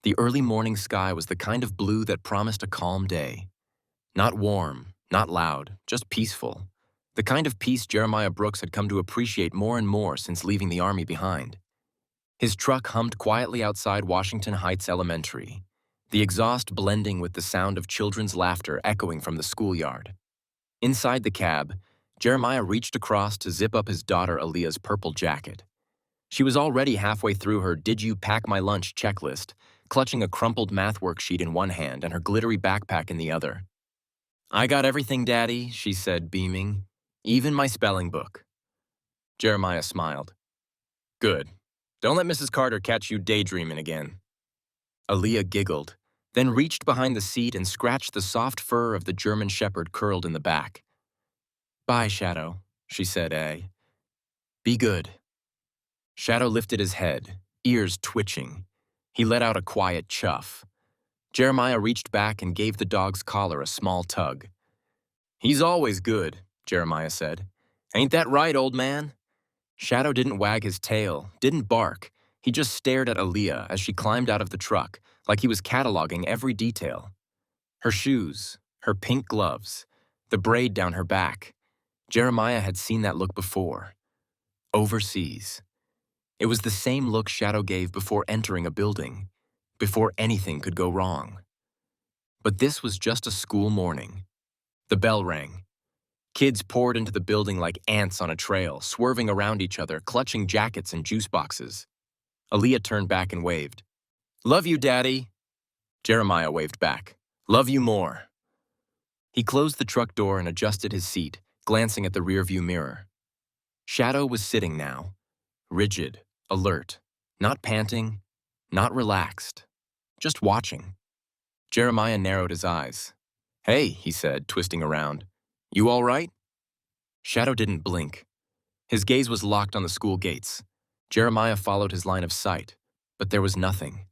The early morning sky was the kind of blue that promised a calm day. Not warm, not loud, just peaceful. The kind of peace Jeremiah Brooks had come to appreciate more and more since leaving the Army behind. His truck hummed quietly outside Washington Heights Elementary, the exhaust blending with the sound of children's laughter echoing from the schoolyard. Inside the cab, Jeremiah reached across to zip up his daughter Aaliyah's purple jacket. She was already halfway through her "Did you pack my lunch" checklist, clutching a crumpled math worksheet in one hand and her glittery backpack in the other. "I got everything, Daddy," she said, beaming. "Even my spelling book." Jeremiah smiled. "Good. Don't let Mrs. Carter catch you daydreaming again." Aaliyah giggled, then reached behind the seat and scratched the soft fur of the German Shepherd curled in the back. "Bye, Shadow," she said, "Be good." Shadow lifted his head, ears twitching. He let out a quiet chuff. Jeremiah reached back and gave the dog's collar a small tug. "He's always good," Jeremiah said. "Ain't that right, old man?" Shadow didn't wag his tail, didn't bark. He just stared at Aaliyah as she climbed out of the truck, like he was cataloging every detail. Her shoes, her pink gloves, the braid down her back. Jeremiah had seen that look before. Overseas. It was the same look Shadow gave before entering a building, before anything could go wrong. But this was just a school morning. The bell rang. Kids poured into the building like ants on a trail, swerving around each other, clutching jackets and juice boxes. Aaliyah turned back and waved. "Love you, Daddy." Jeremiah waved back. "Love you more." He closed the truck door and adjusted his seat, glancing at the rearview mirror. Shadow was sitting now, rigid, alert, not panting, not relaxed, just watching. Jeremiah narrowed his eyes. "Hey," he said, twisting around. "You all right?" Shadow didn't blink. His gaze was locked on the school gates. Jeremiah followed his line of sight, but there was nothing.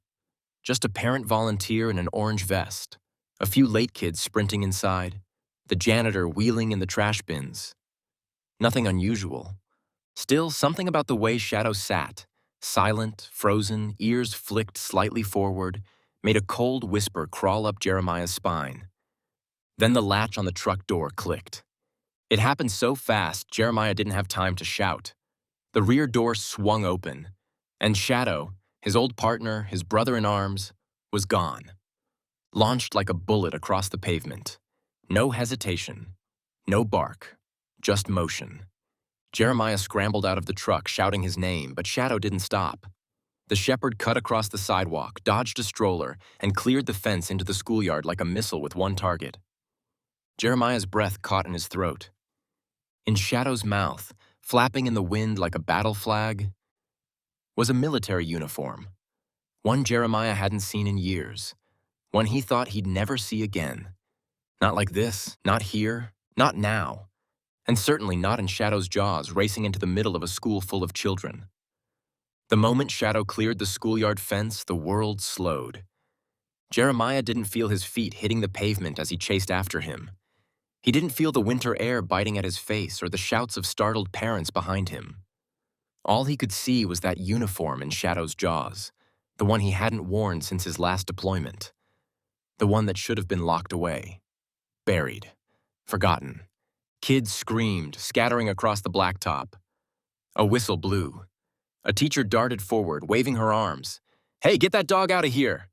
Just a parent volunteer in an orange vest, a few late kids sprinting inside, the janitor wheeling in the trash bins. Nothing unusual. Still, something about the way Shadow sat, silent, frozen, ears flicked slightly forward, made a cold whisper crawl up Jeremiah's spine. Then the latch on the truck door clicked. It happened so fast, Jeremiah didn't have time to shout. The rear door swung open, and Shadow, his old partner, his brother in arms, was gone. Launched like a bullet across the pavement. No hesitation, no bark, just motion. Jeremiah scrambled out of the truck, shouting his name, but Shadow didn't stop. The shepherd cut across the sidewalk, dodged a stroller, and cleared the fence into the schoolyard like a missile with one target. Jeremiah's breath caught in his throat. In Shadow's mouth, flapping in the wind like a battle flag, was a military uniform. One Jeremiah hadn't seen in years. One he thought he'd never see again. Not like this, not here, not now. And certainly not in Shadow's jaws racing into the middle of a school full of children. The moment Shadow cleared the schoolyard fence, the world slowed. Jeremiah didn't feel his feet hitting the pavement as he chased after him. He didn't feel the winter air biting at his face or the shouts of startled parents behind him. All he could see was that uniform in Shadow's jaws, the one he hadn't worn since his last deployment. The one that should have been locked away. Buried. Forgotten. Kids screamed, scattering across the blacktop. A whistle blew. A teacher darted forward, waving her arms. "Hey, get that dog out of here!"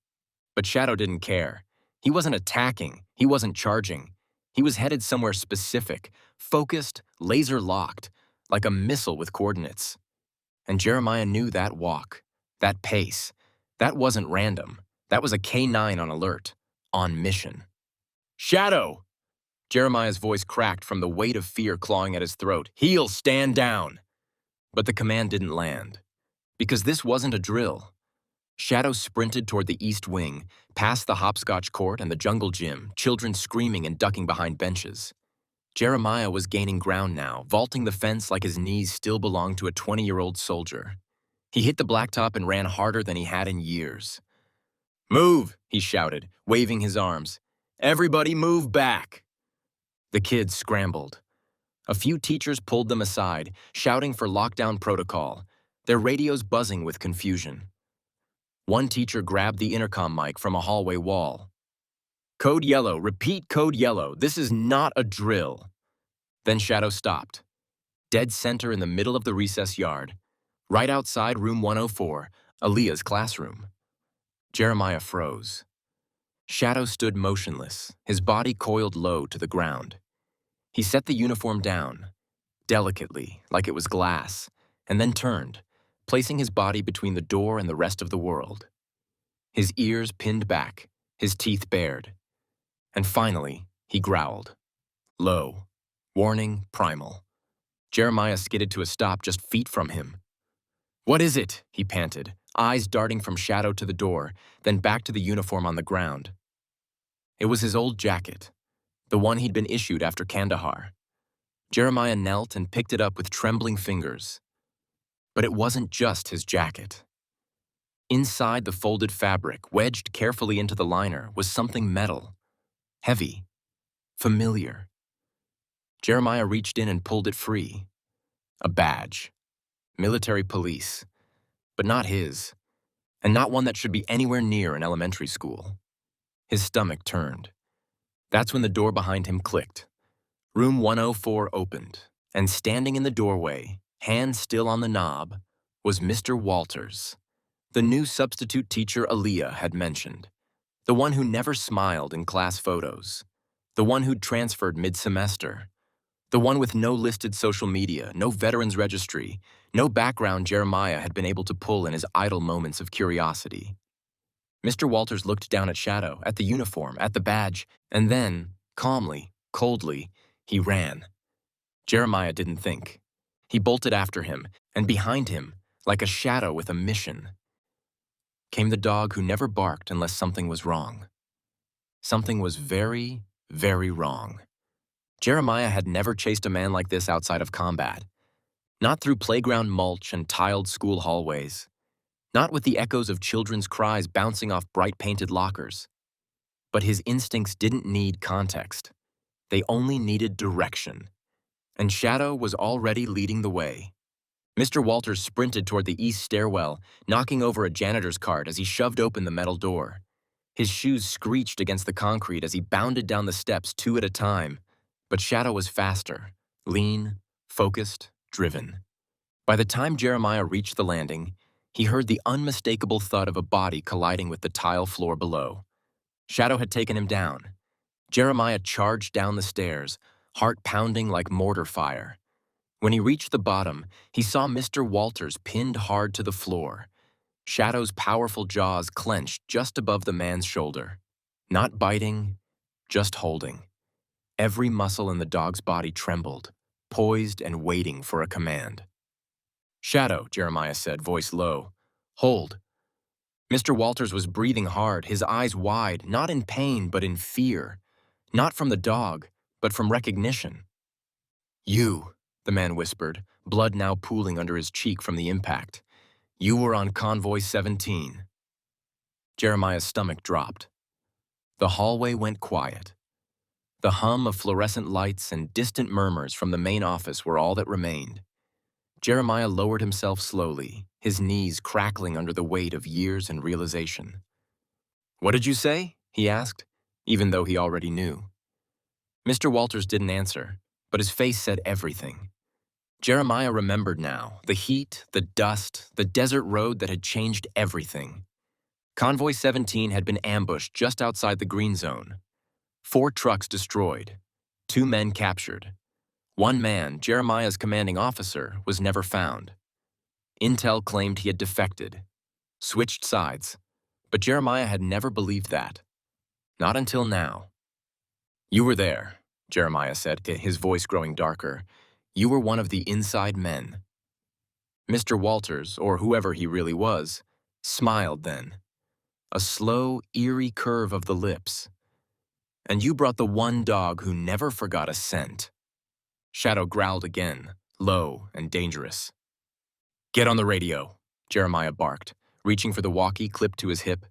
But Shadow didn't care. He wasn't attacking. He wasn't charging. He was headed somewhere specific, focused, laser-locked, like a missile with coordinates. And Jeremiah knew that walk, that pace. That wasn't random. That was a K-9 on alert, on mission. "Shadow!" Jeremiah's voice cracked from the weight of fear clawing at his throat. "Heel, stand down!" But the command didn't land. Because this wasn't a drill. Shadow sprinted toward the east wing, past the hopscotch court and the jungle gym, children screaming and ducking behind benches. Jeremiah was gaining ground now, vaulting the fence like his knees still belonged to a 20-year-old soldier. He hit the blacktop and ran harder than he had in years. "Move!" he shouted, waving his arms. "Everybody move back!" The kids scrambled. A few teachers pulled them aside, shouting for lockdown protocol, their radios buzzing with confusion. One teacher grabbed the intercom mic from a hallway wall. "Code yellow, repeat code yellow, this is not a drill." Then Shadow stopped, dead center in the middle of the recess yard, right outside room 104, Aaliyah's classroom. Jeremiah froze. Shadow stood motionless, his body coiled low to the ground. He set the uniform down, delicately, like it was glass, and then turned, placing his body between the door and the rest of the world. His ears pinned back, his teeth bared. And finally, he growled. Low, warning, primal. Jeremiah skidded to a stop just feet from him. "What is it?" he panted, eyes darting from Shadow to the door, then back to the uniform on the ground. It was his old jacket, the one he'd been issued after Kandahar. Jeremiah knelt and picked it up with trembling fingers. But it wasn't just his jacket. Inside the folded fabric, wedged carefully into the liner, was something metal, heavy, familiar. Jeremiah reached in and pulled it free. A badge. Military police. But not his, and not one that should be anywhere near an elementary school. His stomach turned. That's when the door behind him clicked. Room 104 opened, and standing in the doorway, hand still on the knob, was Mr. Walters, the new substitute teacher Aaliyah had mentioned, the one who never smiled in class photos, the one who'd transferred mid-semester, the one with no listed social media, no veterans registry, no background Jeremiah had been able to pull in his idle moments of curiosity. Mr. Walters looked down at Shadow, at the uniform, at the badge, and then, calmly, coldly, he ran. Jeremiah didn't think. He bolted after him, and behind him, like a shadow with a mission, came the dog who never barked unless something was wrong. Something was very, very wrong. Jeremiah had never chased a man like this outside of combat. Not through playground mulch and tiled school hallways. Not with the echoes of children's cries bouncing off bright-painted lockers. But his instincts didn't need context. They only needed direction. And Shadow was already leading the way. Mr. Walters sprinted toward the east stairwell, knocking over a janitor's cart as he shoved open the metal door. His shoes screeched against the concrete as he bounded down the steps 2 at a time. But Shadow was faster, lean, focused, driven. By the time Jeremiah reached the landing, he heard the unmistakable thud of a body colliding with the tile floor below. Shadow had taken him down. Jeremiah charged down the stairs, heart pounding like mortar fire. When he reached the bottom, he saw Mr. Walters pinned hard to the floor. Shadow's powerful jaws clenched just above the man's shoulder. Not biting, just holding. Every muscle in the dog's body trembled, poised and waiting for a command. "Shadow," Jeremiah said, voice low. "Hold." Mr. Walters was breathing hard, his eyes wide, not in pain but in fear. Not from the dog, but from recognition. "You," the man whispered, blood now pooling under his cheek from the impact. "You were on Convoy 17. Jeremiah's stomach dropped. The hallway went quiet. The hum of fluorescent lights and distant murmurs from the main office were all that remained. Jeremiah lowered himself slowly, his knees crackling under the weight of years and realization. "What did you say?" he asked, even though he already knew. Mr. Walters didn't answer, but his face said everything. Jeremiah remembered now, the heat, the dust, the desert road that had changed everything. Convoy 17 had been ambushed just outside the green zone. 4 trucks destroyed, 2 men captured. 1 man, Jeremiah's commanding officer, was never found. Intel claimed he had defected, switched sides, but Jeremiah had never believed that. Not until now. "You were there," Jeremiah said, his voice growing darker. "You were one of the inside men." Mr. Walters, or whoever he really was, smiled then. A slow, eerie curve of the lips. "And you brought the one dog who never forgot a scent." Shadow growled again, low and dangerous. "Get on the radio," Jeremiah barked, reaching for the walkie clipped to his hip.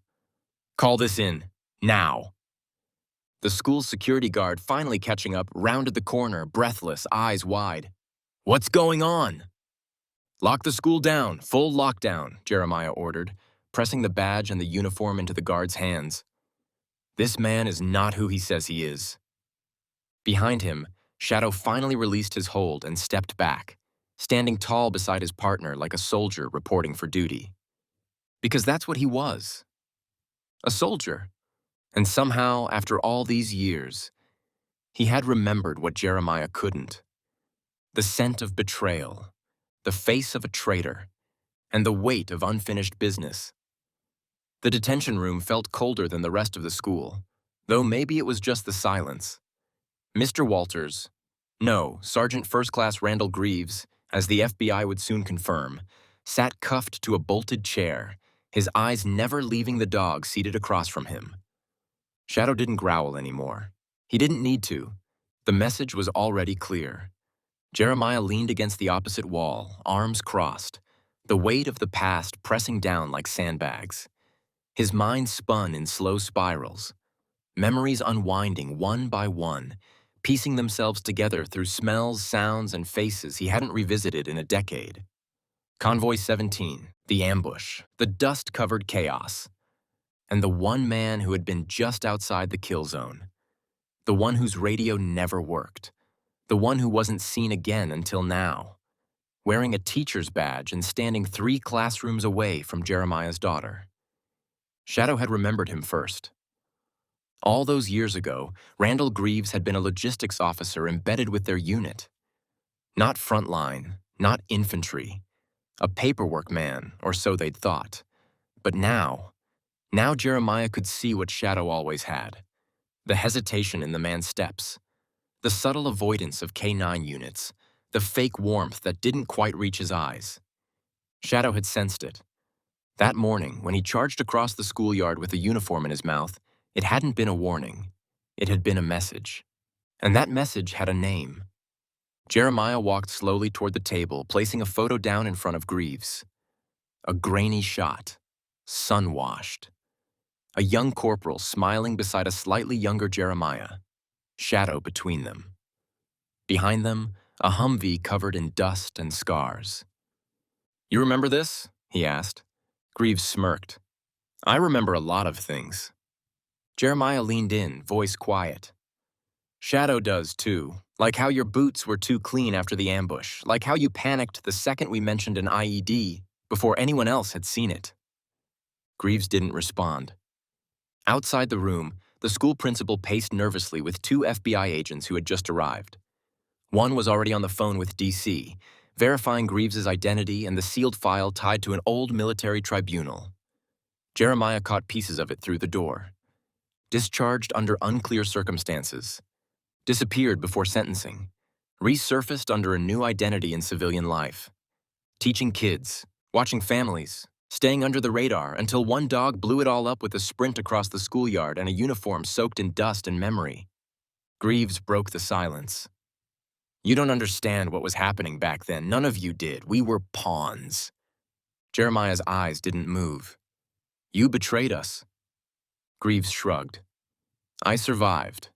"Call this in, now." The school's security guard, finally catching up, rounded the corner, breathless, eyes wide. "What's going on?" "Lock the school down, full lockdown," Jeremiah ordered. pressing the badge and the uniform into the guard's hands. This man is not who he says he is. Behind him, Shadow finally released his hold and stepped back, standing tall beside his partner like a soldier reporting for duty. Because that's what he was. A soldier. And somehow, after all these years, he had remembered what Jeremiah couldn't. The scent of betrayal, the face of a traitor, and the weight of unfinished business. The detention room felt colder than the rest of the school, though maybe it was just the silence. Mr. Walters, no, Sergeant First Class Randall Greaves, as the FBI would soon confirm, sat cuffed to a bolted chair, his eyes never leaving the dog seated across from him. Shadow didn't growl anymore. He didn't need to. The message was already clear. Jeremiah leaned against the opposite wall, arms crossed, the weight of the past pressing down like sandbags. His mind spun in slow spirals, memories unwinding one by one, piecing themselves together through smells, sounds, and faces he hadn't revisited in a decade. Convoy 17, the ambush, the dust-covered chaos, and the one man who had been just outside the kill zone, the one whose radio never worked, the one who wasn't seen again until now, wearing a teacher's badge and standing 3 classrooms away from Jeremiah's daughter. Shadow had remembered him first. All those years ago, Randall Greaves had been a logistics officer embedded with their unit. Not frontline, not infantry, a paperwork man, or so they'd thought. But now Jeremiah could see what Shadow always had. The hesitation in the man's steps, the subtle avoidance of K-9 units, the fake warmth that didn't quite reach his eyes. Shadow had sensed it. That morning, when he charged across the schoolyard with a uniform in his mouth, it hadn't been a warning. It had been a message. And that message had a name. Jeremiah walked slowly toward the table, placing a photo down in front of Greaves. A grainy shot, sun-washed. A young corporal smiling beside a slightly younger Jeremiah, Shadow between them. Behind them, a Humvee covered in dust and scars. "You remember this?" he asked. Greaves smirked. "I remember a lot of things." Jeremiah leaned in, voice quiet. "Shadow does too, like how your boots were too clean after the ambush, like how you panicked the second we mentioned an IED, before anyone else had seen it." Greaves didn't respond. Outside the room, the school principal paced nervously with 2 FBI agents who had just arrived. One was already on the phone with DC, verifying Greaves' identity and the sealed file tied to an old military tribunal. Jeremiah caught pieces of it through the door. Discharged under unclear circumstances. Disappeared before sentencing. Resurfaced under a new identity in civilian life. Teaching kids, watching families, staying under the radar until one dog blew it all up with a sprint across the schoolyard and a uniform soaked in dust and memory. Greaves broke the silence. "You don't understand what was happening back then. None of you did. We were pawns." Jeremiah's eyes didn't move. "You betrayed us." Greaves shrugged. "I survived."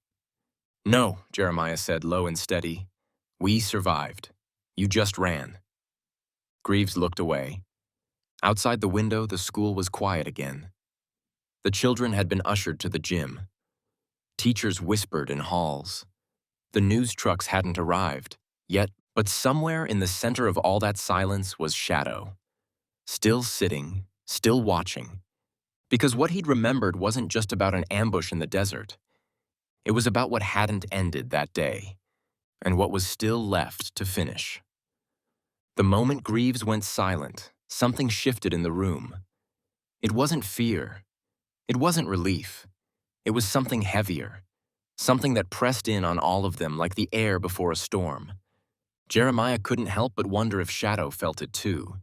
"No," Jeremiah said, low and steady. "We survived. You just ran." Greaves looked away. Outside the window, the school was quiet again. The children had been ushered to the gym. Teachers whispered in halls. The news trucks hadn't arrived, yet, but somewhere in the center of all that silence was Shadow. Still sitting, still watching. Because what he'd remembered wasn't just about an ambush in the desert. It was about what hadn't ended that day, and what was still left to finish. The moment Greaves went silent, something shifted in the room. It wasn't fear. It wasn't relief. It was something heavier. Something that pressed in on all of them like the air before a storm. Jeremiah couldn't help but wonder if Shadow felt it too.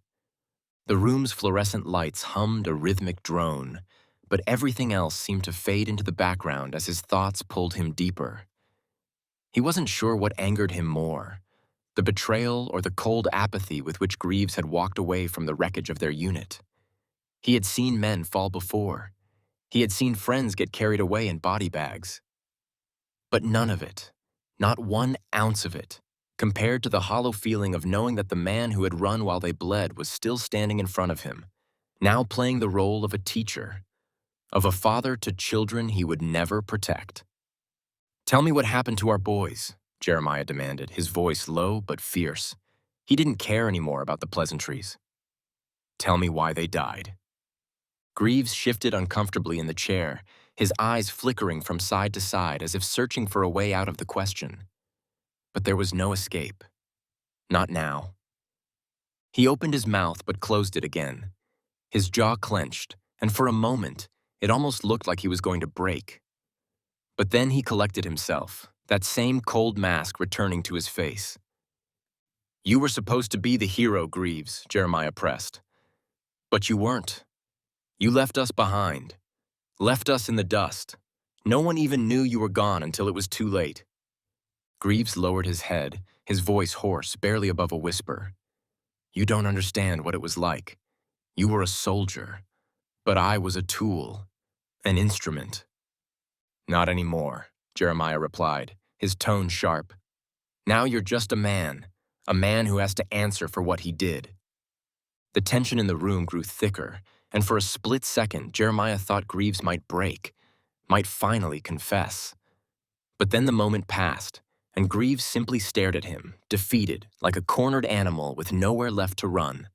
The room's fluorescent lights hummed a rhythmic drone, but everything else seemed to fade into the background as his thoughts pulled him deeper. He wasn't sure what angered him more, the betrayal or the cold apathy with which Greaves had walked away from the wreckage of their unit. He had seen men fall before. He had seen friends get carried away in body bags. But none of it, not 1 ounce of it, compared to the hollow feeling of knowing that the man who had run while they bled was still standing in front of him, now playing the role of a teacher, of a father to children he would never protect. "Tell me what happened to our boys," Jeremiah demanded, his voice low but fierce. He didn't care anymore about the pleasantries. "Tell me why they died." Greaves shifted uncomfortably in the chair, his eyes flickering from side to side as if searching for a way out of the question. But there was no escape. Not now. He opened his mouth but closed it again. His jaw clenched, and for a moment, it almost looked like he was going to break. But then he collected himself, that same cold mask returning to his face. "You were supposed to be the hero, Greaves," Jeremiah pressed. "But you weren't. You left us behind. Left us in the dust. No one even knew you were gone until it was too late." Greaves lowered his head, his voice hoarse, barely above a whisper. "You don't understand what it was like. You were a soldier, but I was a tool, an instrument." "Not anymore," Jeremiah replied, his tone sharp. "Now you're just a man who has to answer for what he did." The tension in the room grew thicker, and for a split second, Jeremiah thought Greaves might break, might finally confess. But then the moment passed, and Greaves simply stared at him, defeated, like a cornered animal with nowhere left to run.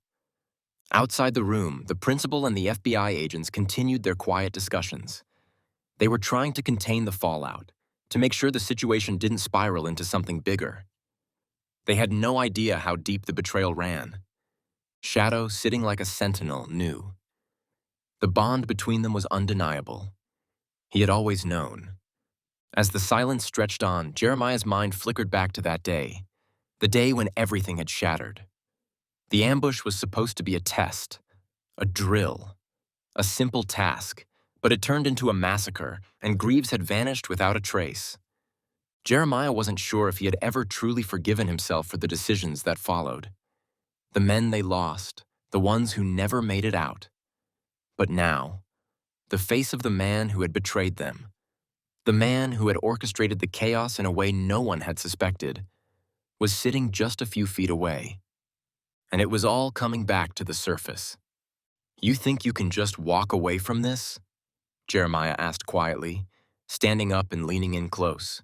Outside the room, the principal and the FBI agents continued their quiet discussions. They were trying to contain the fallout, to make sure the situation didn't spiral into something bigger. They had no idea how deep the betrayal ran. Shadow, sitting like a sentinel, knew. The bond between them was undeniable. He had always known. As the silence stretched on, Jeremiah's mind flickered back to that day, the day when everything had shattered. The ambush was supposed to be a test, a drill, a simple task, but it turned into a massacre, and Greaves had vanished without a trace. Jeremiah wasn't sure if he had ever truly forgiven himself for the decisions that followed. The men they lost, the ones who never made it out. But now, the face of the man who had betrayed them, the man who had orchestrated the chaos in a way no one had suspected, was sitting just a few feet away. And it was all coming back to the surface. "You think you can just walk away from this?" Jeremiah asked quietly, standing up and leaning in close.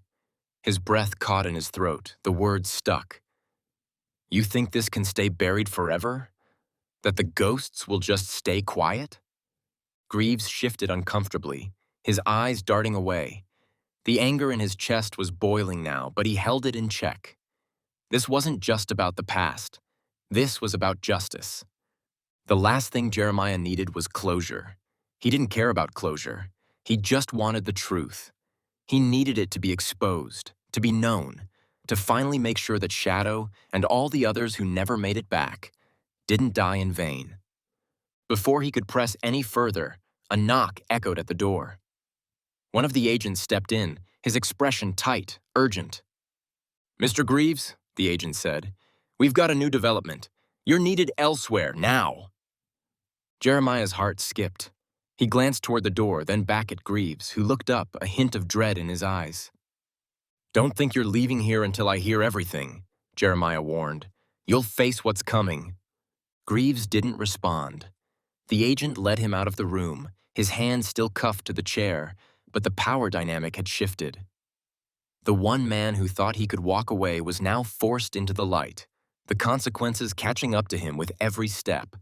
His breath caught in his throat, the words stuck. "You think this can stay buried forever? That the ghosts will just stay quiet?" Greaves shifted uncomfortably, his eyes darting away. The anger in his chest was boiling now, but he held it in check. This wasn't just about the past. This was about justice. The last thing Jeremiah needed was closure. He didn't care about closure. He just wanted the truth. He needed it to be exposed, to be known, to finally make sure that Shadow and all the others who never made it back didn't die in vain. Before he could press any further, a knock echoed at the door. One of the agents stepped in, his expression tight, urgent. "Mr. Greaves," the agent said, "we've got a new development. You're needed elsewhere, now." Jeremiah's heart skipped. He glanced toward the door, then back at Greaves, who looked up, a hint of dread in his eyes. "Don't think you're leaving here until I hear everything," Jeremiah warned. "You'll face what's coming." Greaves didn't respond. The agent led him out of the room, his hand still cuffed to the chair, but the power dynamic had shifted. The one man who thought he could walk away was now forced into the light, the consequences catching up to him with every step.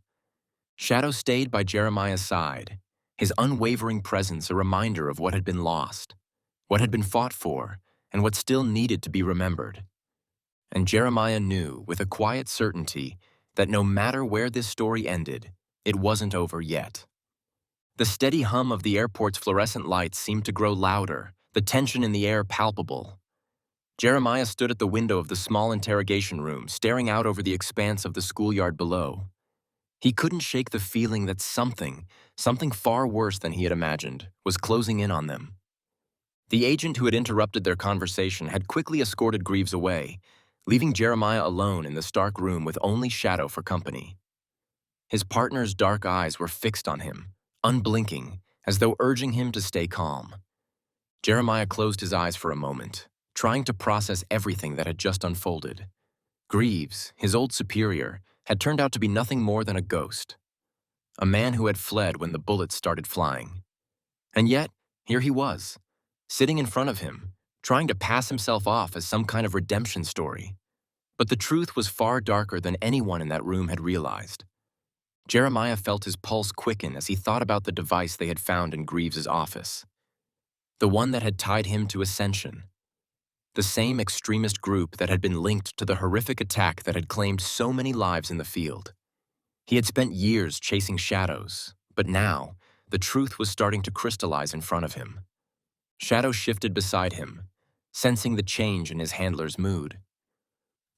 Shadow stayed by Jeremiah's side, his unwavering presence a reminder of what had been lost, what had been fought for, and what still needed to be remembered. And Jeremiah knew, with a quiet certainty, that no matter where this story ended, it wasn't over yet. The steady hum of the airport's fluorescent lights seemed to grow louder, the tension in the air palpable. Jeremiah stood at the window of the small interrogation room, staring out over the expanse of the schoolyard below. He couldn't shake the feeling that something far worse than he had imagined, was closing in on them. The agent who had interrupted their conversation had quickly escorted Greaves away, leaving Jeremiah alone in the stark room with only Shadow for company. His partner's dark eyes were fixed on him, unblinking, as though urging him to stay calm. Jeremiah closed his eyes for a moment, trying to process everything that had just unfolded. Greaves, his old superior, had turned out to be nothing more than a ghost. a man who had fled when the bullets started flying. And yet, here he was, sitting in front of him, trying to pass himself off as some kind of redemption story. But the truth was far darker than anyone in that room had realized. Jeremiah felt his pulse quicken as he thought about the device they had found in Greaves's office. The one that had tied him to Ascension. The same extremist group that had been linked to the horrific attack that had claimed so many lives in the field. He had spent years chasing shadows, but now, the truth was starting to crystallize in front of him. Shadow shifted beside him, sensing the change in his handler's mood.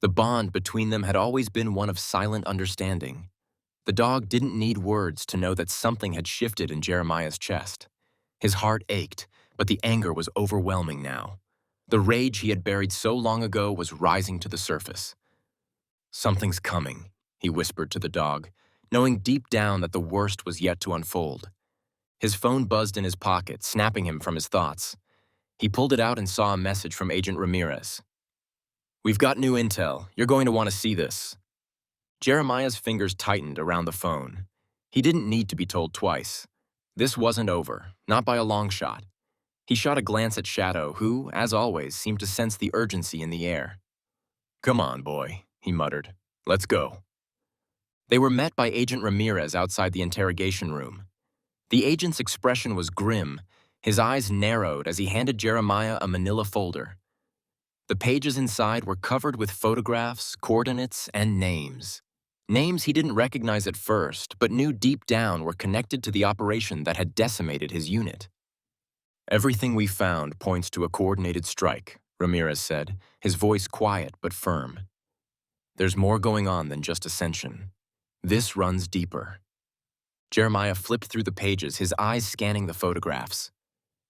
The bond between them had always been one of silent understanding. The dog didn't need words to know that something had shifted in Jeremiah's chest. His heart ached, but the anger was overwhelming now. The rage he had buried so long ago was rising to the surface. "Something's coming," he whispered to the dog, knowing deep down that the worst was yet to unfold. His phone buzzed in his pocket, snapping him from his thoughts. He pulled it out and saw a message from Agent Ramirez. "We've got new intel. You're going to want to see this." Jeremiah's fingers tightened around the phone. He didn't need to be told twice. This wasn't over, not by a long shot. He shot a glance at Shadow, who, as always, seemed to sense the urgency in the air. "Come on, boy," he muttered. "Let's go." They were met by Agent Ramirez outside the interrogation room. The agent's expression was grim. His eyes narrowed as he handed Jeremiah a manila folder. The pages inside were covered with photographs, coordinates, and names. Names he didn't recognize at first, but knew deep down were connected to the operation that had decimated his unit. "Everything we found points to a coordinated strike," Ramirez said, his voice quiet but firm. "There's more going on than just Ascension. This runs deeper." Jeremiah flipped through the pages, his eyes scanning the photographs.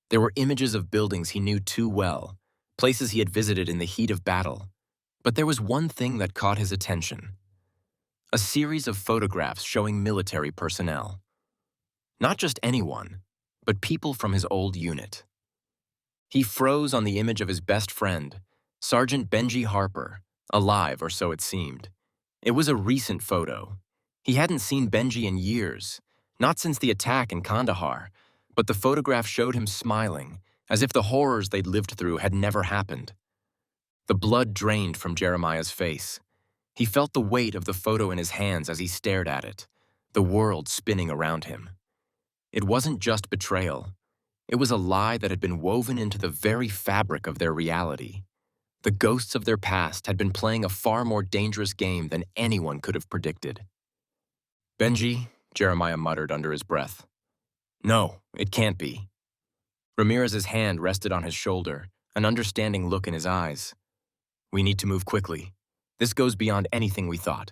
There were images of buildings he knew too well, places he had visited in the heat of battle. But there was one thing that caught his attention. A series of photographs showing military personnel. Not just anyone, but people from his old unit. He froze on the image of his best friend, Sergeant Benji Harper, alive or so it seemed. It was a recent photo. He hadn't seen Benji in years, not since the attack in Kandahar, but the photograph showed him smiling, as if the horrors they'd lived through had never happened. The blood drained from Jeremiah's face. He felt the weight of the photo in his hands as he stared at it, the world spinning around him. It wasn't just betrayal. It was a lie that had been woven into the very fabric of their reality. The ghosts of their past had been playing a far more dangerous game than anyone could have predicted. "Benji," Jeremiah muttered under his breath. "No, it can't be." Ramirez's hand rested on his shoulder, an understanding look in his eyes. "We need to move quickly. This goes beyond anything we thought.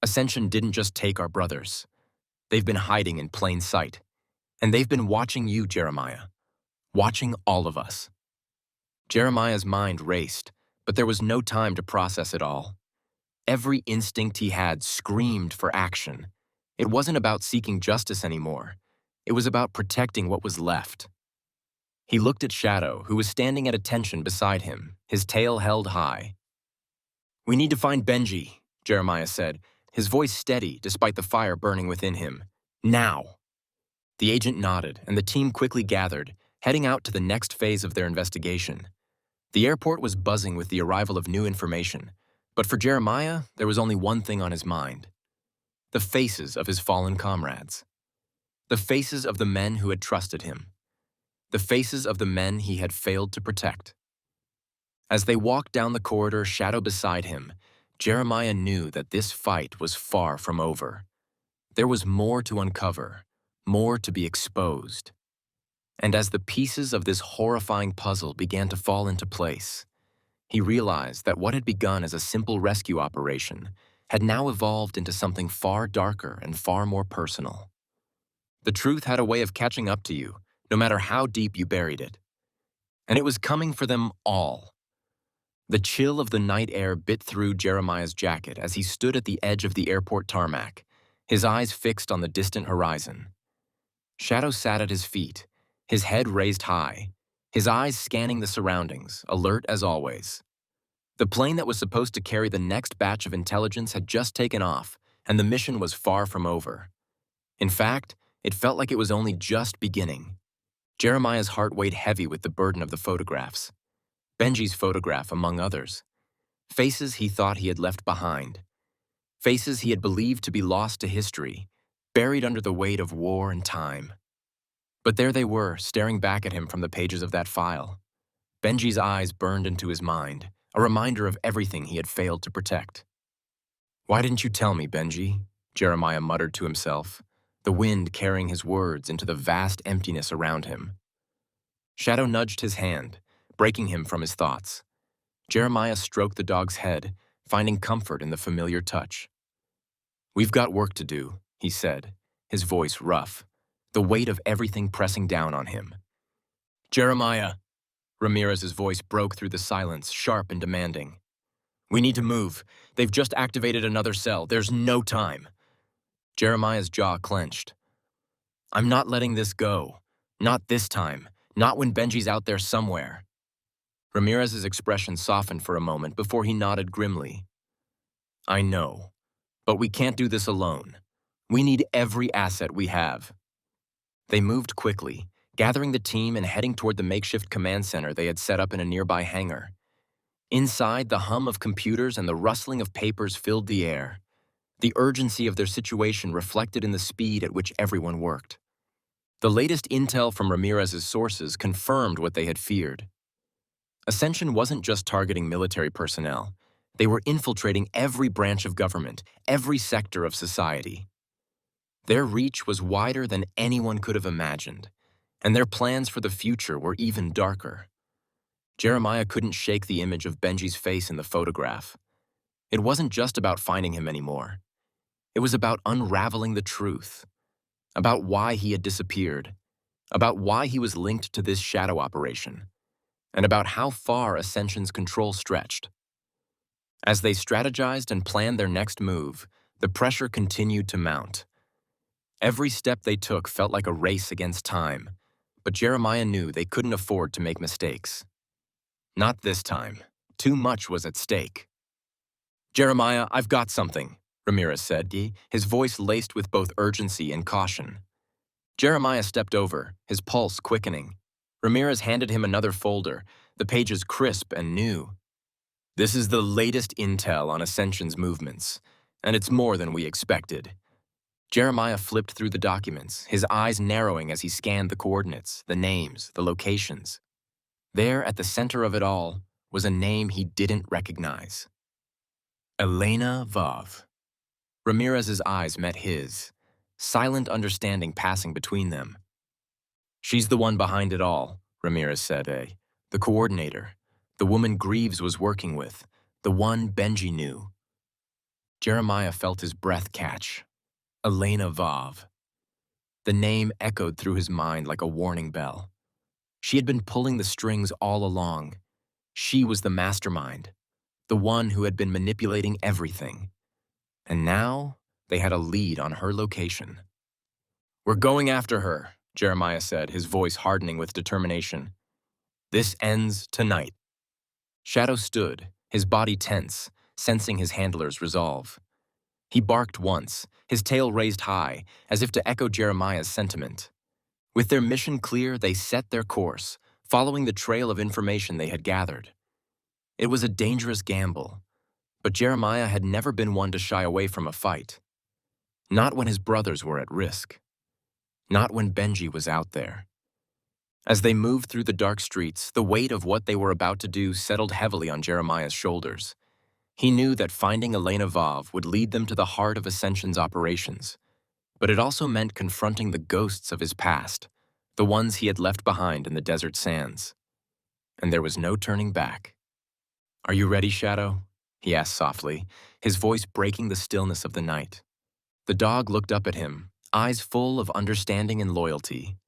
Ascension didn't just take our brothers. They've been hiding in plain sight. And they've been watching you, Jeremiah. Watching all of us." Jeremiah's mind raced, but there was no time to process it all. Every instinct he had screamed for action. It wasn't about seeking justice anymore. It was about protecting what was left. He looked at Shadow, who was standing at attention beside him, his tail held high. "We need to find Benji," Jeremiah said, his voice steady despite the fire burning within him. "Now!" The agent nodded, and the team quickly gathered, heading out to the next phase of their investigation. The airport was buzzing with the arrival of new information, but for Jeremiah, there was only one thing on his mind. The faces of his fallen comrades. The faces of the men who had trusted him. The faces of the men he had failed to protect. As they walked down the corridor, Shadow beside him, Jeremiah knew that this fight was far from over. There was more to uncover, more to be exposed. And as the pieces of this horrifying puzzle began to fall into place, he realized that what had begun as a simple rescue operation had now evolved into something far darker and far more personal. The truth had a way of catching up to you, no matter how deep you buried it. And it was coming for them all. The chill of the night air bit through Jeremiah's jacket as he stood at the edge of the airport tarmac, his eyes fixed on the distant horizon. Shadow sat at his feet, his head raised high, his eyes scanning the surroundings, alert as always. The plane that was supposed to carry the next batch of intelligence had just taken off, and the mission was far from over. In fact, it felt like it was only just beginning. Jeremiah's heart weighed heavy with the burden of the photographs. Benji's photograph, among others. Faces he thought he had left behind. Faces he had believed to be lost to history, buried under the weight of war and time. But there they were, staring back at him from the pages of that file. Benji's eyes burned into his mind, a reminder of everything he had failed to protect. "Why didn't you tell me, Benji?" Jeremiah muttered to himself, the wind carrying his words into the vast emptiness around him. Shadow nudged his hand, breaking him from his thoughts. Jeremiah stroked the dog's head, finding comfort in the familiar touch. "We've got work to do," he said, his voice rough, the weight of everything pressing down on him. "Jeremiah," Ramirez's voice broke through the silence, sharp and demanding. "We need to move. They've just activated another cell. There's no time." Jeremiah's jaw clenched. "I'm not letting this go. Not this time. Not when Benji's out there somewhere." Ramirez's expression softened for a moment before he nodded grimly. "I know, but we can't do this alone. We need every asset we have." They moved quickly, gathering the team and heading toward the makeshift command center they had set up in a nearby hangar. Inside, the hum of computers and the rustling of papers filled the air, the urgency of their situation reflected in the speed at which everyone worked. The latest intel from Ramirez's sources confirmed what they had feared. Ascension wasn't just targeting military personnel. They were infiltrating every branch of government, every sector of society. Their reach was wider than anyone could have imagined, and their plans for the future were even darker. Jeremiah couldn't shake the image of Benji's face in the photograph. It wasn't just about finding him anymore. It was about unraveling the truth, about why he had disappeared, about why he was linked to this shadow operation, and about how far Ascension's control stretched. As they strategized and planned their next move, the pressure continued to mount. Every step they took felt like a race against time, but Jeremiah knew they couldn't afford to make mistakes. Not this time. Too much was at stake. "Jeremiah, I've got something," Ramirez said, his voice laced with both urgency and caution. Jeremiah stepped over, his pulse quickening. Ramirez handed him another folder, the pages crisp and new. "This is the latest intel on Ascension's movements, and it's more than we expected." Jeremiah flipped through the documents, his eyes narrowing as he scanned the coordinates, the names, the locations. There, at the center of it all, was a name he didn't recognize. Elena Vav. Ramirez's eyes met his, silent understanding passing between them. "She's the one behind it all," Ramirez said, the coordinator, the woman Greaves was working with, the one Benji knew. Jeremiah felt his breath catch. Elena Vav. The name echoed through his mind like a warning bell. She had been pulling the strings all along. She was the mastermind, the one who had been manipulating everything. And now they had a lead on her location. "We're going after her," Jeremiah said, his voice hardening with determination. "This ends tonight." Shadow stood, his body tense, sensing his handler's resolve. He barked once, his tail raised high, as if to echo Jeremiah's sentiment. With their mission clear, they set their course, following the trail of information they had gathered. It was a dangerous gamble, but Jeremiah had never been one to shy away from a fight. Not when his brothers were at risk. Not when Benji was out there. As they moved through the dark streets, the weight of what they were about to do settled heavily on Jeremiah's shoulders. He knew that finding Elena Vav would lead them to the heart of Ascension's operations, but it also meant confronting the ghosts of his past, the ones he had left behind in the desert sands. And there was no turning back. "Are you ready, Shadow?" he asked softly, his voice breaking the stillness of the night. The dog looked up at him, eyes full of understanding and loyalty.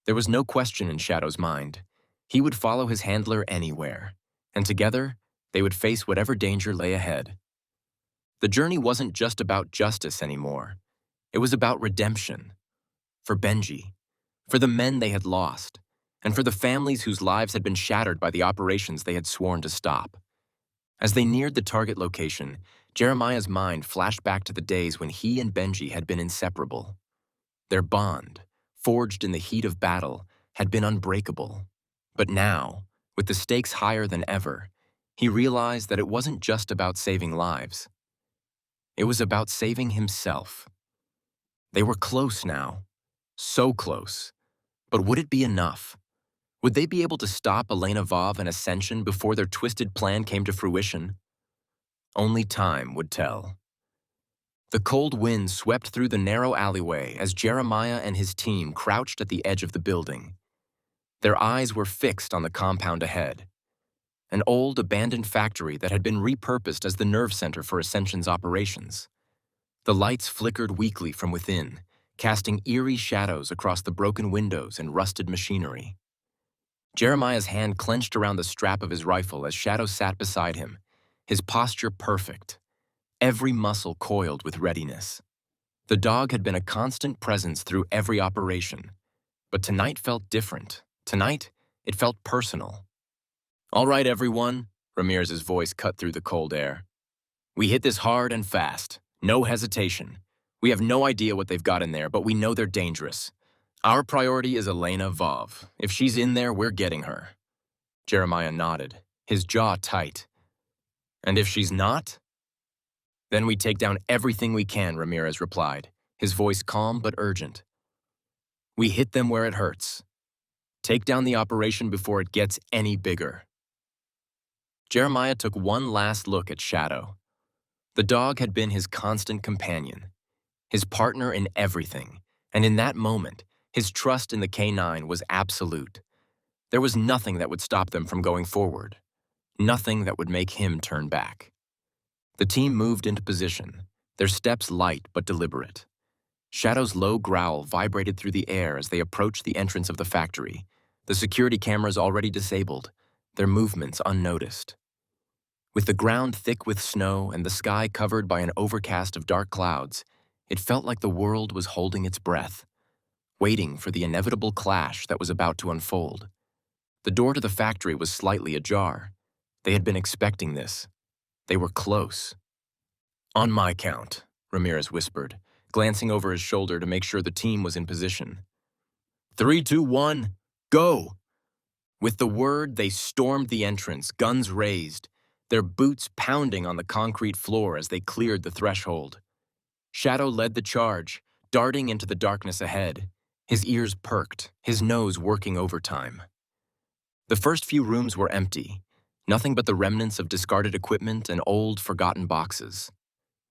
There was no question in Shadow's mind. He would follow his handler anywhere, and together, they would face whatever danger lay ahead. The journey wasn't just about justice anymore. It was about redemption. For Benji, for the men they had lost, and for the families whose lives had been shattered by the operations they had sworn to stop. As they neared the target location, Jeremiah's mind flashed back to the days when he and Benji had been inseparable. Their bond, forged in the heat of battle, had been unbreakable. But now, with the stakes higher than ever, he realized that it wasn't just about saving lives. It was about saving himself. They were close now, so close. But would it be enough? Would they be able to stop Elena Vov and Ascension before their twisted plan came to fruition? Only time would tell. The cold wind swept through the narrow alleyway as Jeremiah and his team crouched at the edge of the building. Their eyes were fixed on the compound ahead, an old, abandoned factory that had been repurposed as the nerve center for Ascension's operations. The lights flickered weakly from within, casting eerie shadows across the broken windows and rusted machinery. Jeremiah's hand clenched around the strap of his rifle as Shadow sat beside him, his posture perfect, every muscle coiled with readiness. The dog had been a constant presence through every operation, but tonight felt different. Tonight, it felt personal. "All right, everyone," Ramirez's voice cut through the cold air. "We hit this hard and fast. No hesitation. We have no idea what they've got in there, but we know they're dangerous. Our priority is Elena Vov. If she's in there, we're getting her." Jeremiah nodded, his jaw tight. "And if she's not?" "Then we take down everything we can," Ramirez replied, his voice calm but urgent. "We hit them where it hurts. Take down the operation before it gets any bigger." Jeremiah took one last look at Shadow. The dog had been his constant companion, his partner in everything, and in that moment, his trust in the K9 was absolute. There was nothing that would stop them from going forward, nothing that would make him turn back. The team moved into position, their steps light but deliberate. Shadow's low growl vibrated through the air as they approached the entrance of the factory, the security cameras already disabled, their movements unnoticed. With the ground thick with snow and the sky covered by an overcast of dark clouds, it felt like the world was holding its breath, waiting for the inevitable clash that was about to unfold. The door to the factory was slightly ajar. They had been expecting this. They were close. "On my count," Ramirez whispered, glancing over his shoulder to make sure the team was in position. 3, 2, 1, go! With the word, they stormed the entrance, guns raised, their boots pounding on the concrete floor as they cleared the threshold. Shadow led the charge, darting into the darkness ahead, his ears perked, his nose working overtime. The first few rooms were empty, nothing but the remnants of discarded equipment and old, forgotten boxes.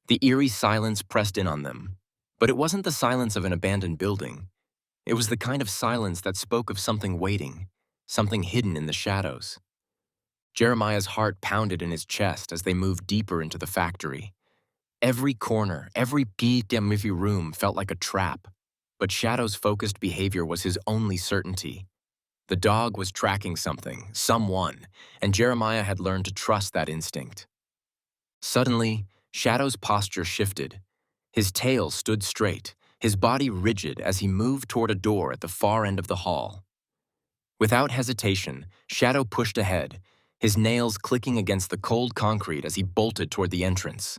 The eerie silence pressed in on them, but it wasn't the silence of an abandoned building. It was the kind of silence that spoke of something waiting, something hidden in the shadows. Jeremiah's heart pounded in his chest as they moved deeper into the factory. Every corner, every every room felt like a trap, but Shadow's focused behavior was his only certainty. The dog was tracking something, someone, and Jeremiah had learned to trust that instinct. Suddenly, Shadow's posture shifted. His tail stood straight, his body rigid as he moved toward a door at the far end of the hall. Without hesitation, Shadow pushed ahead, his nails clicking against the cold concrete as he bolted toward the entrance.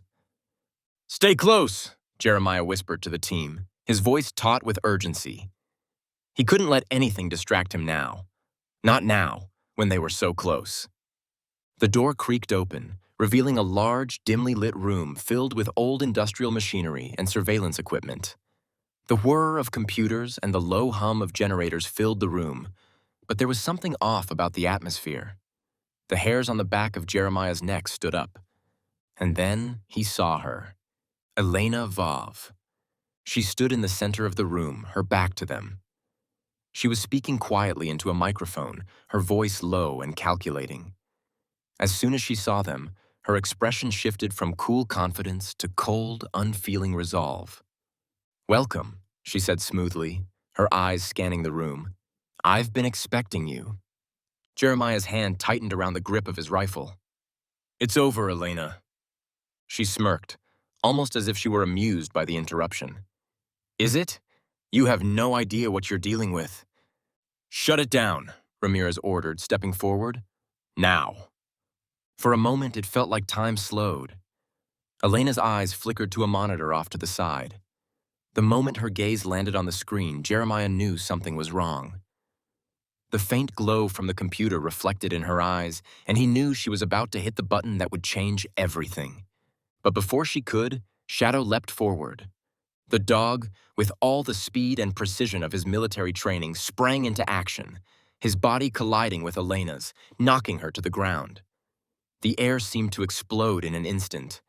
"Stay close," Jeremiah whispered to the team, his voice taut with urgency. He couldn't let anything distract him now. Not now, when they were so close. The door creaked open, revealing a large, dimly lit room filled with old industrial machinery and surveillance equipment. The whir of computers and the low hum of generators filled the room, but there was something off about the atmosphere. The hairs on the back of Jeremiah's neck stood up. And then he saw her. Elena Vov. She stood in the center of the room, her back to them. She was speaking quietly into a microphone, her voice low and calculating. As soon as she saw them, her expression shifted from cool confidence to cold, unfeeling resolve. "Welcome," she said smoothly, her eyes scanning the room. "I've been expecting you." Jeremiah's hand tightened around the grip of his rifle. "It's over, Elena." She smirked, almost as if she were amused by the interruption. "Is it? You have no idea what you're dealing with." "Shut it down," Ramirez ordered, stepping forward. "Now." For a moment, it felt like time slowed. Elena's eyes flickered to a monitor off to the side. The moment her gaze landed on the screen, Jeremiah knew something was wrong. The faint glow from the computer reflected in her eyes, and he knew she was about to hit the button that would change everything. But before she could, Shadow leapt forward. The dog, with all the speed and precision of his military training, sprang into action, his body colliding with Elena's, knocking her to the ground. The air seemed to explode in an instant.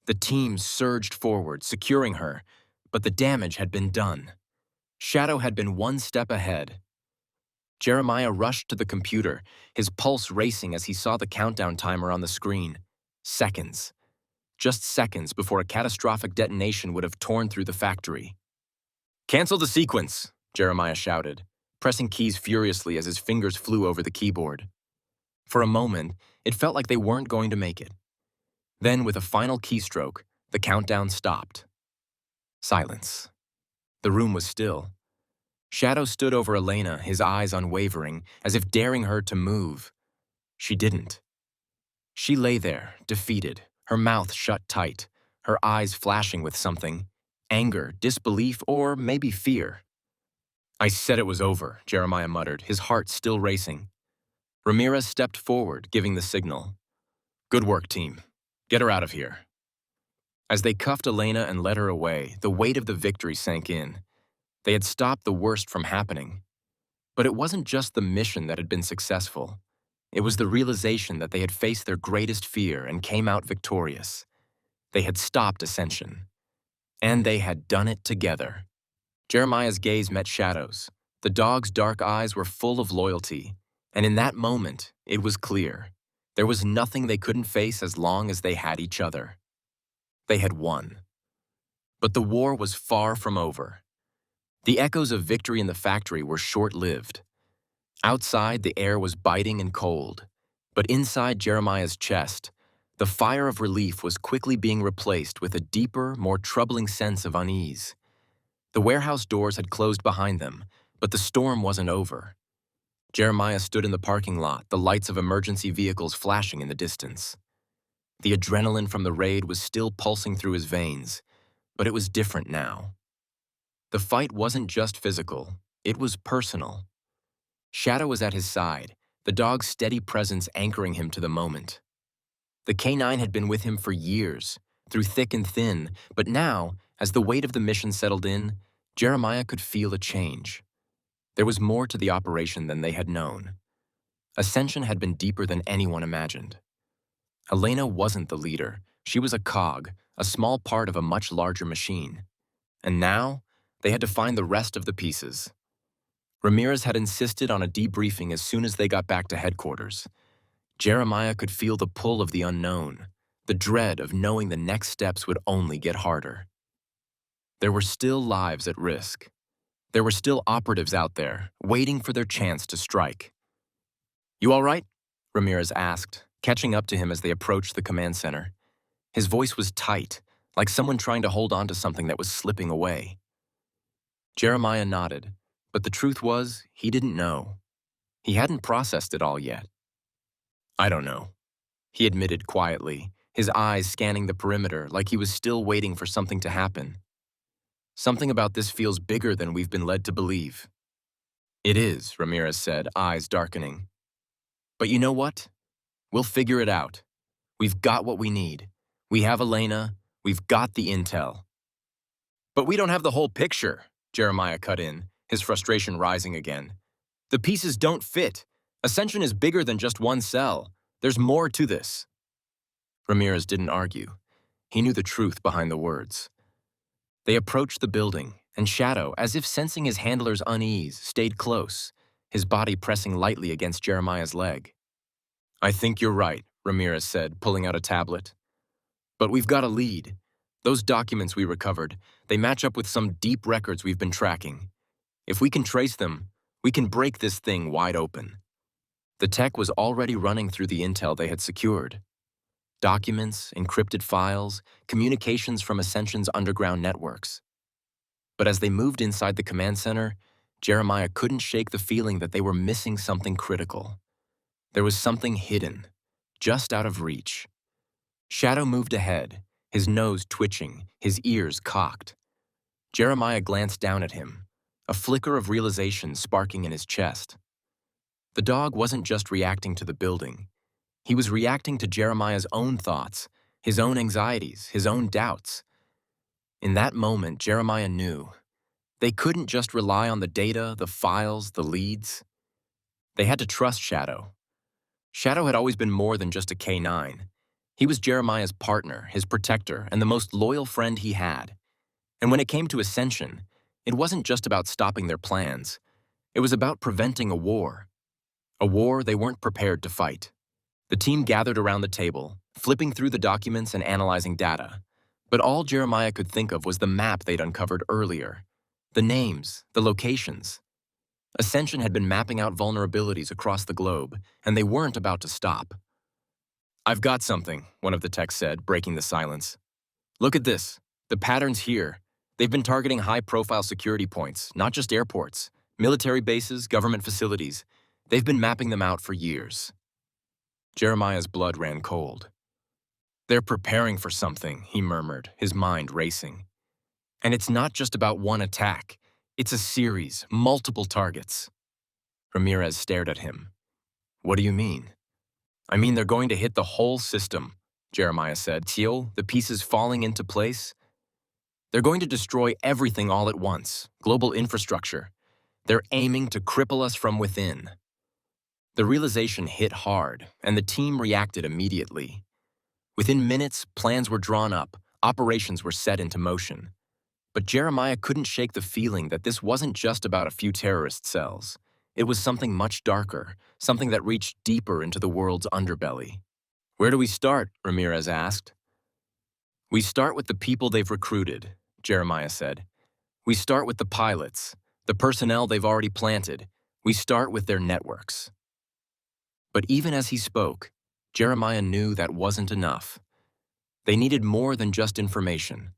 The team surged forward, securing her, but the damage had been done. Shadow had been one step ahead. Jeremiah rushed to the computer, his pulse racing as he saw the countdown timer on the screen. Seconds. Just seconds before a catastrophic detonation would have torn through the factory. "Cancel the sequence," Jeremiah shouted, pressing keys furiously as his fingers flew over the keyboard. For a moment, it felt like they weren't going to make it. Then, with a final keystroke, the countdown stopped. Silence. The room was still. Shadow stood over Elena, his eyes unwavering, as if daring her to move. She didn't. She lay there, defeated, her mouth shut tight, her eyes flashing with something: anger, disbelief, or maybe fear. "I said it was over," Jeremiah muttered, his heart still racing. Ramirez stepped forward, giving the signal. "Good work, team. Get her out of here." As they cuffed Elena and led her away, the weight of the victory sank in. They had stopped the worst from happening. But it wasn't just the mission that had been successful. It was the realization that they had faced their greatest fear and came out victorious. They had stopped Ascension. And they had done it together. Jeremiah's gaze met Shadow's. The dog's dark eyes were full of loyalty. And in that moment, it was clear. There was nothing they couldn't face as long as they had each other. They had won. But the war was far from over. The echoes of victory in the factory were short-lived. Outside, the air was biting and cold. But inside Jeremiah's chest, the fire of relief was quickly being replaced with a deeper, more troubling sense of unease. The warehouse doors had closed behind them, but the storm wasn't over. Jeremiah stood in the parking lot, the lights of emergency vehicles flashing in the distance. The adrenaline from the raid was still pulsing through his veins, but it was different now. The fight wasn't just physical, it was personal. Shadow was at his side, the dog's steady presence anchoring him to the moment. The canine had been with him for years, through thick and thin, but now, as the weight of the mission settled in, Jeremiah could feel a change. There was more to the operation than they had known. Ascension had been deeper than anyone imagined. Elena wasn't the leader. She was a cog, a small part of a much larger machine. And now, they had to find the rest of the pieces. Ramirez had insisted on a debriefing as soon as they got back to headquarters. Jeremiah could feel the pull of the unknown, the dread of knowing the next steps would only get harder. There were still lives at risk. There were still operatives out there, waiting for their chance to strike. "You all right?" Ramirez asked, catching up to him as they approached the command center. His voice was tight, like someone trying to hold on to something that was slipping away. Jeremiah nodded, but the truth was, he didn't know. He hadn't processed it all yet. "I don't know," he admitted quietly, his eyes scanning the perimeter like he was still waiting for something to happen. "Something about this feels bigger than we've been led to believe." "It is," Ramirez said, eyes darkening. "But you know what? We'll figure it out. We've got what we need. We have Elena. We've got the intel." "But we don't have the whole picture," Jeremiah cut in, his frustration rising again. "The pieces don't fit. Ascension is bigger than just one cell. There's more to this." Ramirez didn't argue. He knew the truth behind the words. They approached the building, and Shadow, as if sensing his handler's unease, stayed close, his body pressing lightly against Jeremiah's leg. "I think you're right," Ramirez said, pulling out a tablet. "But we've got a lead. Those documents we recovered, they match up with some deep records we've been tracking. If we can trace them, we can break this thing wide open." The tech was already running through the intel they had secured. Documents, encrypted files, communications from Ascension's underground networks. But as they moved inside the command center, Jeremiah couldn't shake the feeling that they were missing something critical. There was something hidden, just out of reach. Shadow moved ahead, his nose twitching, his ears cocked. Jeremiah glanced down at him, a flicker of realization sparking in his chest. The dog wasn't just reacting to the building. He was reacting to Jeremiah's own thoughts, his own anxieties, his own doubts. In that moment, Jeremiah knew they couldn't just rely on the data, the files, the leads. They had to trust Shadow. Shadow had always been more than just a K9. He was Jeremiah's partner, his protector, and the most loyal friend he had. And when it came to Ascension, it wasn't just about stopping their plans. It was about preventing a war they weren't prepared to fight. The team gathered around the table, flipping through the documents and analyzing data. But all Jeremiah could think of was the map they'd uncovered earlier. The names, the locations. Ascension had been mapping out vulnerabilities across the globe, and they weren't about to stop. "I've got something," one of the techs said, breaking the silence. "Look at this. The pattern's here. They've been targeting high-profile security points, not just airports, military bases, government facilities. They've been mapping them out for years." Jeremiah's blood ran cold. "They're preparing for something," he murmured, his mind racing. "And it's not just about one attack. It's a series, multiple targets." Ramirez stared at him. "What do you mean?" "I mean they're going to hit the whole system," Jeremiah said. "Till the pieces falling into place. They're going to destroy everything all at once, global infrastructure. They're aiming to cripple us from within." The realization hit hard, and the team reacted immediately. Within minutes, plans were drawn up, operations were set into motion. But Jeremiah couldn't shake the feeling that this wasn't just about a few terrorist cells. It was something much darker, something that reached deeper into the world's underbelly. "Where do we start?" Ramirez asked. "We start with the people they've recruited," Jeremiah said. "We start with the pilots, the personnel they've already planted. We start with their networks." But even as he spoke, Jeremiah knew that wasn't enough. They needed more than just information.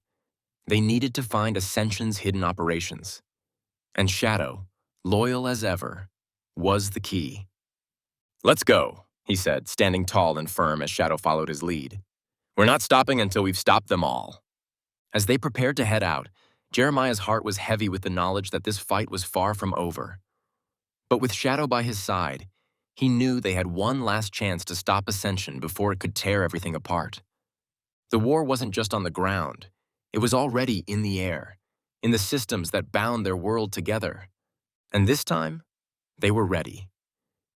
They needed to find Ascension's hidden operations. And Shadow, loyal as ever, was the key. "Let's go," he said, standing tall and firm as Shadow followed his lead. "We're not stopping until we've stopped them all." As they prepared to head out, Jeremiah's heart was heavy with the knowledge that this fight was far from over. But with Shadow by his side, he knew they had one last chance to stop Ascension before it could tear everything apart. The war wasn't just on the ground. It was already in the air, in the systems that bound their world together. And this time, they were ready.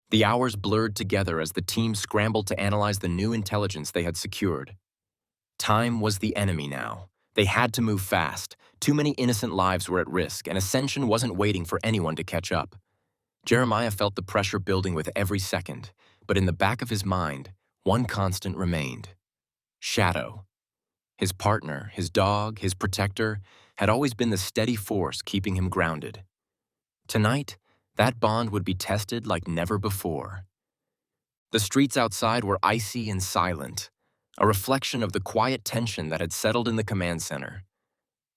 The hours blurred together as the team scrambled to analyze the new intelligence they had secured. Time was the enemy now. They had to move fast. Too many innocent lives were at risk, and Ascension wasn't waiting for anyone to catch up. Jeremiah felt the pressure building with every second, but in the back of his mind, one constant remained. Shadow. His partner, his dog, his protector, had always been the steady force keeping him grounded. Tonight, that bond would be tested like never before. The streets outside were icy and silent, a reflection of the quiet tension that had settled in the command center.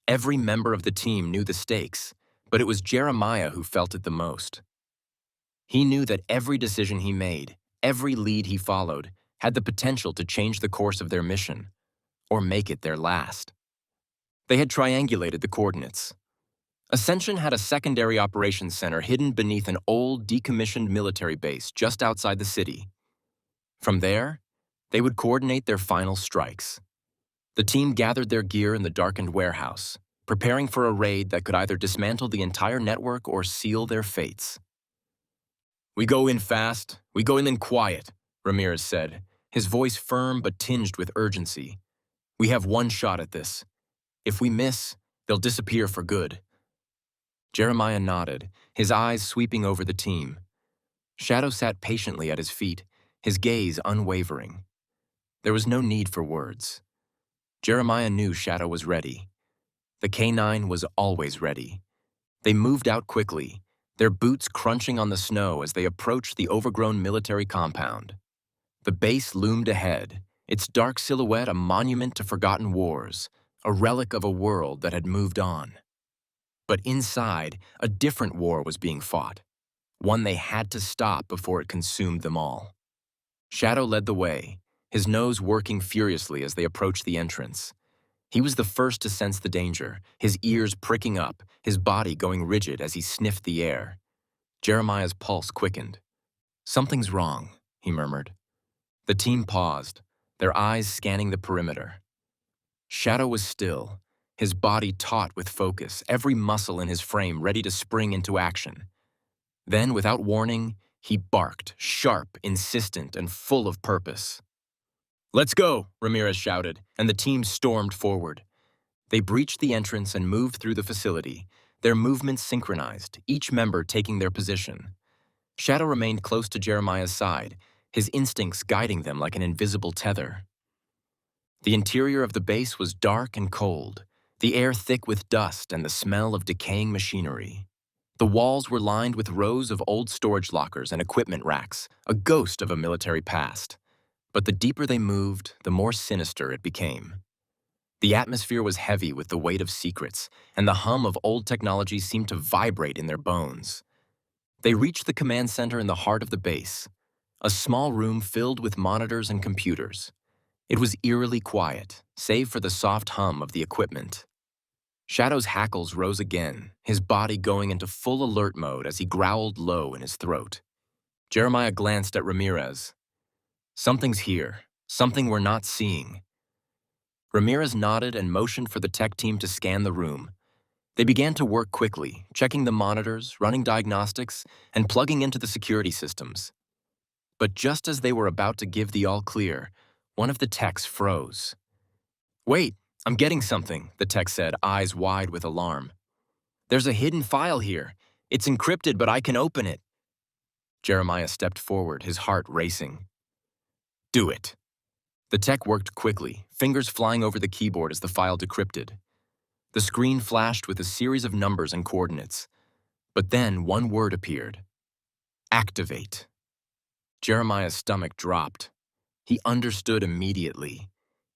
Every member of the team knew the stakes, but it was Jeremiah who felt it the most. He knew that every decision he made, every lead he followed, had the potential to change the course of their mission, or make it their last. They had triangulated the coordinates. Ascension had a secondary operations center hidden beneath an old, decommissioned military base just outside the city. From there, they would coordinate their final strikes. The team gathered their gear in the darkened warehouse, preparing for a raid that could either dismantle the entire network or seal their fates. "We go in fast, we go in quiet," Ramirez said, his voice firm but tinged with urgency. "We have one shot at this. If we miss, they'll disappear for good." Jeremiah nodded, his eyes sweeping over the team. Shadow sat patiently at his feet, his gaze unwavering. There was no need for words. Jeremiah knew Shadow was ready. The K9 was always ready. They moved out quickly, their boots crunching on the snow as they approached the overgrown military compound. The base loomed ahead, its dark silhouette a monument to forgotten wars, a relic of a world that had moved on. But inside, a different war was being fought, one they had to stop before it consumed them all. Shadow led the way, his nose working furiously as they approached the entrance. He was the first to sense the danger, his ears pricking up, his body going rigid as he sniffed the air. Jeremiah's pulse quickened. "Something's wrong," he murmured. The team paused, their eyes scanning the perimeter. Shadow was still, his body taut with focus, every muscle in his frame ready to spring into action. Then, without warning, he barked, sharp, insistent, and full of purpose. "Let's go," Ramirez shouted, and the team stormed forward. They breached the entrance and moved through the facility, their movements synchronized, each member taking their position. Shadow remained close to Jeremiah's side, his instincts guiding them like an invisible tether. The interior of the base was dark and cold, the air thick with dust and the smell of decaying machinery. The walls were lined with rows of old storage lockers and equipment racks, a ghost of a military past. But the deeper they moved, the more sinister it became. The atmosphere was heavy with the weight of secrets, and the hum of old technology seemed to vibrate in their bones. They reached the command center in the heart of the base, a small room filled with monitors and computers. It was eerily quiet, save for the soft hum of the equipment. Shadow's hackles rose again, his body going into full alert mode as he growled low in his throat. Jeremiah glanced at Ramirez. "Something's here, something we're not seeing." Ramirez nodded and motioned for the tech team to scan the room. They began to work quickly, checking the monitors, running diagnostics, and plugging into the security systems. But just as they were about to give the all clear, one of the techs froze. "Wait, I'm getting something," the tech said, eyes wide with alarm. "There's a hidden file here. It's encrypted, but I can open it." Jeremiah stepped forward, his heart racing. "Do it." The tech worked quickly, fingers flying over the keyboard as the file decrypted. The screen flashed with a series of numbers and coordinates. But then one word appeared. "Activate." Jeremiah's stomach dropped. He understood immediately.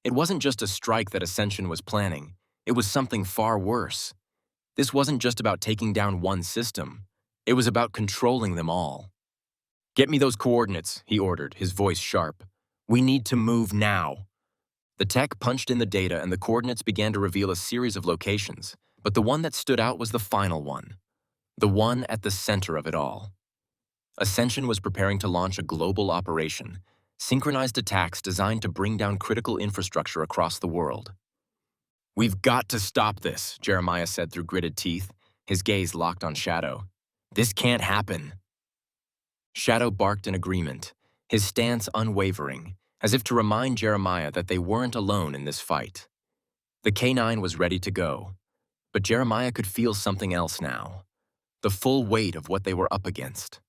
It wasn't just a strike that Ascension was planning. It was something far worse. This wasn't just about taking down one system. It was about controlling them all. "Get me those coordinates," he ordered, his voice sharp. "We need to move now." The tech punched in the data and the coordinates began to reveal a series of locations, but the one that stood out was the final one. The one at the center of it all. Ascension was preparing to launch a global operation, synchronized attacks designed to bring down critical infrastructure across the world. "We've got to stop this," Jeremiah said through gritted teeth, his gaze locked on Shadow. "This can't happen." Shadow barked in agreement, his stance unwavering, as if to remind Jeremiah that they weren't alone in this fight. The K9 was ready to go, but Jeremiah could feel something else now, the full weight of what they were up against.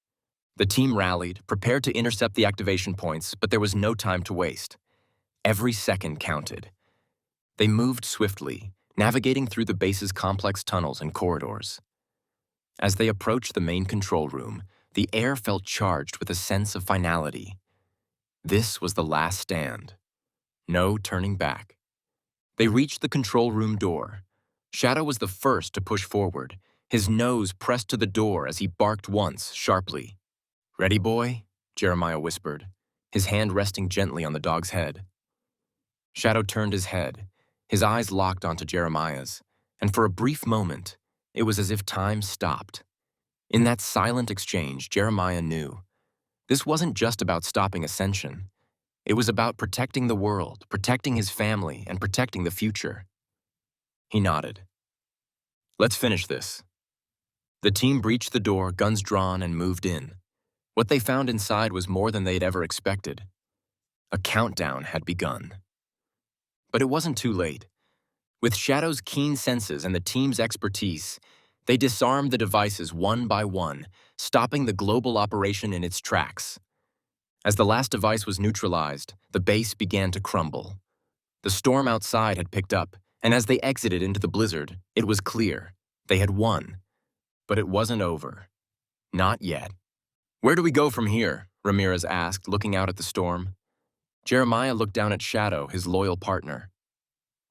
The team rallied, prepared to intercept the activation points, but there was no time to waste. Every second counted. They moved swiftly, navigating through the base's complex tunnels and corridors. As they approached the main control room, the air felt charged with a sense of finality. This was the last stand. No turning back. They reached the control room door. Shadow was the first to push forward, his nose pressed to the door as he barked once, sharply. "Ready, boy?" Jeremiah whispered, his hand resting gently on the dog's head. Shadow turned his head, his eyes locked onto Jeremiah's, and for a brief moment, it was as if time stopped. In that silent exchange, Jeremiah knew. This wasn't just about stopping Ascension. It was about protecting the world, protecting his family, and protecting the future. He nodded. "Let's finish this." The team breached the door, guns drawn, and moved in. What they found inside was more than they'd ever expected. A countdown had begun. But it wasn't too late. With Shadow's keen senses and the team's expertise, they disarmed the devices one by one, stopping the global operation in its tracks. As the last device was neutralized, the base began to crumble. The storm outside had picked up, and as they exited into the blizzard, it was clear. They had won. But it wasn't over. Not yet. "Where do we go from here?" Ramirez asked, looking out at the storm. Jeremiah looked down at Shadow, his loyal partner.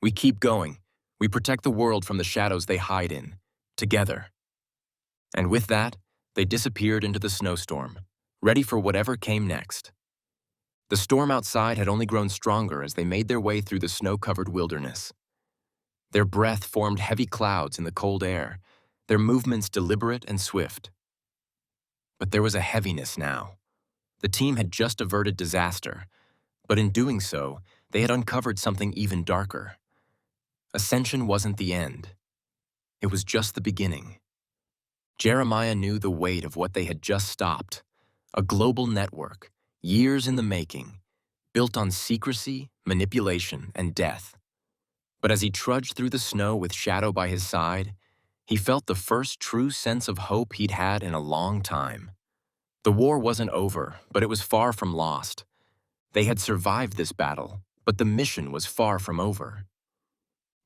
"We keep going. We protect the world from the shadows they hide in. Together." And with that, they disappeared into the snowstorm, ready for whatever came next. The storm outside had only grown stronger as they made their way through the snow-covered wilderness. Their breath formed heavy clouds in the cold air, their movements deliberate and swift. But there was a heaviness now. The team had just averted disaster, but in doing so, they had uncovered something even darker. Ascension wasn't the end. It was just the beginning. Jeremiah knew the weight of what they had just stopped. A global network, years in the making, built on secrecy, manipulation, and death. But as he trudged through the snow with Shadow by his side, he felt the first true sense of hope he'd had in a long time. The war wasn't over, but it was far from lost. They had survived this battle, but the mission was far from over.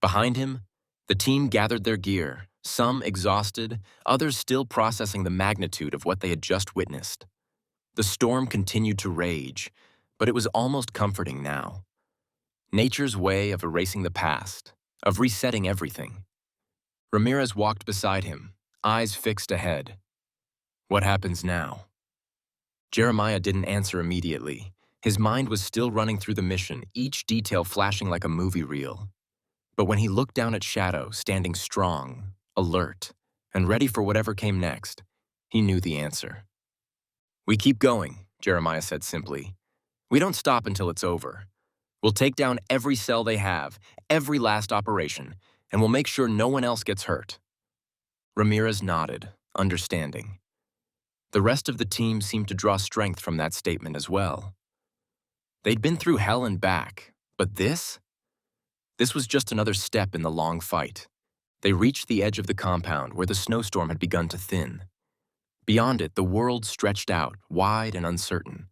Behind him, the team gathered their gear, some exhausted, others still processing the magnitude of what they had just witnessed. The storm continued to rage, but it was almost comforting now. Nature's way of erasing the past, of resetting everything. Ramirez walked beside him, eyes fixed ahead. What happens now? Jeremiah didn't answer immediately. His mind was still running through the mission, each detail flashing like a movie reel. But when he looked down at Shadow, standing strong, alert, and ready for whatever came next, he knew the answer. "We keep going," Jeremiah said simply. "We don't stop until it's over. We'll take down every cell they have, every last operation, and we'll make sure no one else gets hurt." Ramirez nodded, understanding. The rest of the team seemed to draw strength from that statement as well. They'd been through hell and back, but this? This was just another step in the long fight. They reached the edge of the compound where the snowstorm had begun to thin. Beyond it, the world stretched out, wide and uncertain.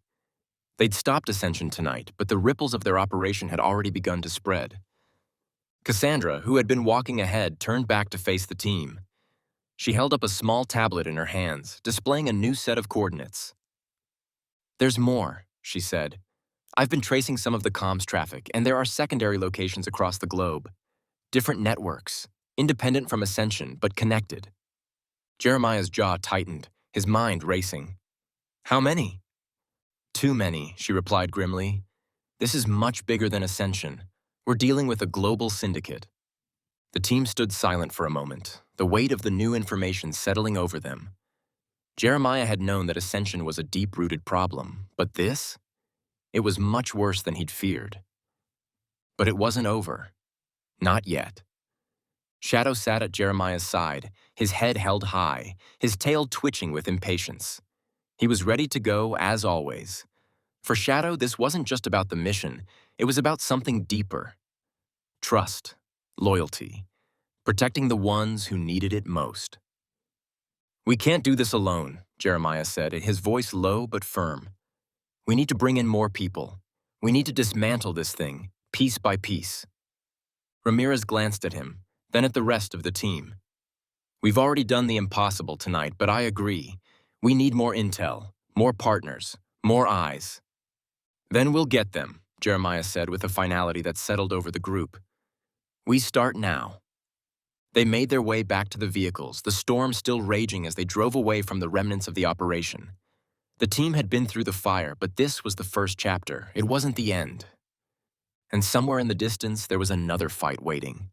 They'd stopped Ascension tonight, but the ripples of their operation had already begun to spread. Cassandra, who had been walking ahead, turned back to face the team. She held up a small tablet in her hands, displaying a new set of coordinates. "There's more," she said. "I've been tracing some of the comms traffic, and there are secondary locations across the globe. Different networks, independent from Ascension, but connected." Jeremiah's jaw tightened, his mind racing. "How many?" "Too many," she replied grimly. "This is much bigger than Ascension. We're dealing with a global syndicate." The team stood silent for a moment, the weight of the new information settling over them. Jeremiah had known that Ascension was a deep-rooted problem, but this? It was much worse than he'd feared. But it wasn't over. Not yet. Shadow sat at Jeremiah's side, his head held high, his tail twitching with impatience. He was ready to go, as always. For Shadow, this wasn't just about the mission, it was about something deeper. Trust, loyalty, protecting the ones who needed it most. "We can't do this alone," Jeremiah said, his voice low but firm. "We need to bring in more people. We need to dismantle this thing, piece by piece." Ramirez glanced at him, then at the rest of the team. "We've already done the impossible tonight, but I agree. We need more intel, more partners, more eyes." "Then we'll get them," Jeremiah said with a finality that settled over the group. "We start now." They made their way back to the vehicles, the storm still raging as they drove away from the remnants of the operation. The team had been through the fire, but this was the first chapter. It wasn't the end. And somewhere in the distance, there was another fight waiting,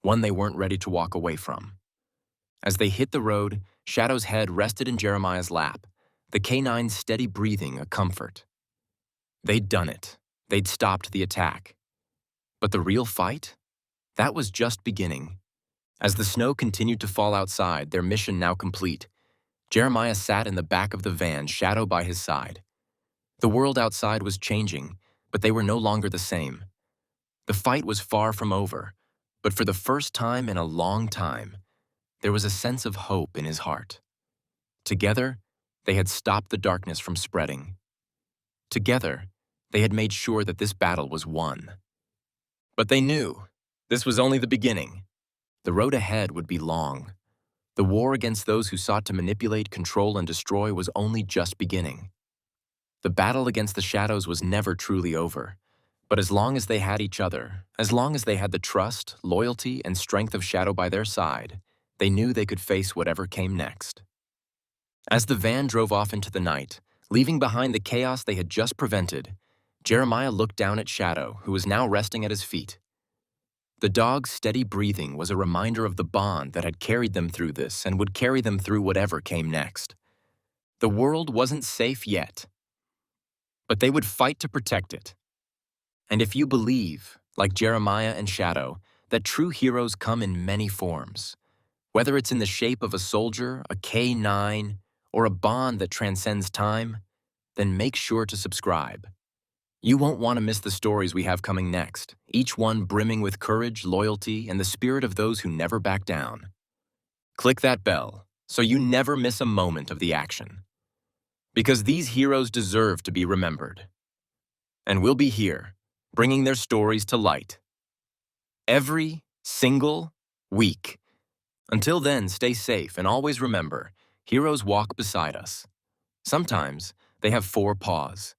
one they weren't ready to walk away from. As they hit the road, Shadow's head rested in Jeremiah's lap, the canine's steady breathing a comfort. They'd done it. They'd stopped the attack. But the real fight? That was just beginning. As the snow continued to fall outside, their mission now complete, Jeremiah sat in the back of the van, Shadow by his side. The world outside was changing, but they were no longer the same. The fight was far from over, but for the first time in a long time, there was a sense of hope in his heart. Together, they had stopped the darkness from spreading. Together, they had made sure that this battle was won. But they knew this was only the beginning. The road ahead would be long. The war against those who sought to manipulate, control, and destroy was only just beginning. The battle against the shadows was never truly over. But as long as they had each other, as long as they had the trust, loyalty, and strength of Shadow by their side, they knew they could face whatever came next. As the van drove off into the night, leaving behind the chaos they had just prevented, Jeremiah looked down at Shadow, who was now resting at his feet. The dog's steady breathing was a reminder of the bond that had carried them through this and would carry them through whatever came next. The world wasn't safe yet, but they would fight to protect it. And if you believe, like Jeremiah and Shadow, that true heroes come in many forms, whether it's in the shape of a soldier, a K9, or a bond that transcends time, then make sure to subscribe. You won't want to miss the stories we have coming next, each one brimming with courage, loyalty, and the spirit of those who never back down. Click that bell so you never miss a moment of the action. Because these heroes deserve to be remembered. And we'll be here, bringing their stories to light. Every single week. Until then, stay safe and always remember, heroes walk beside us. Sometimes they have 4 paws.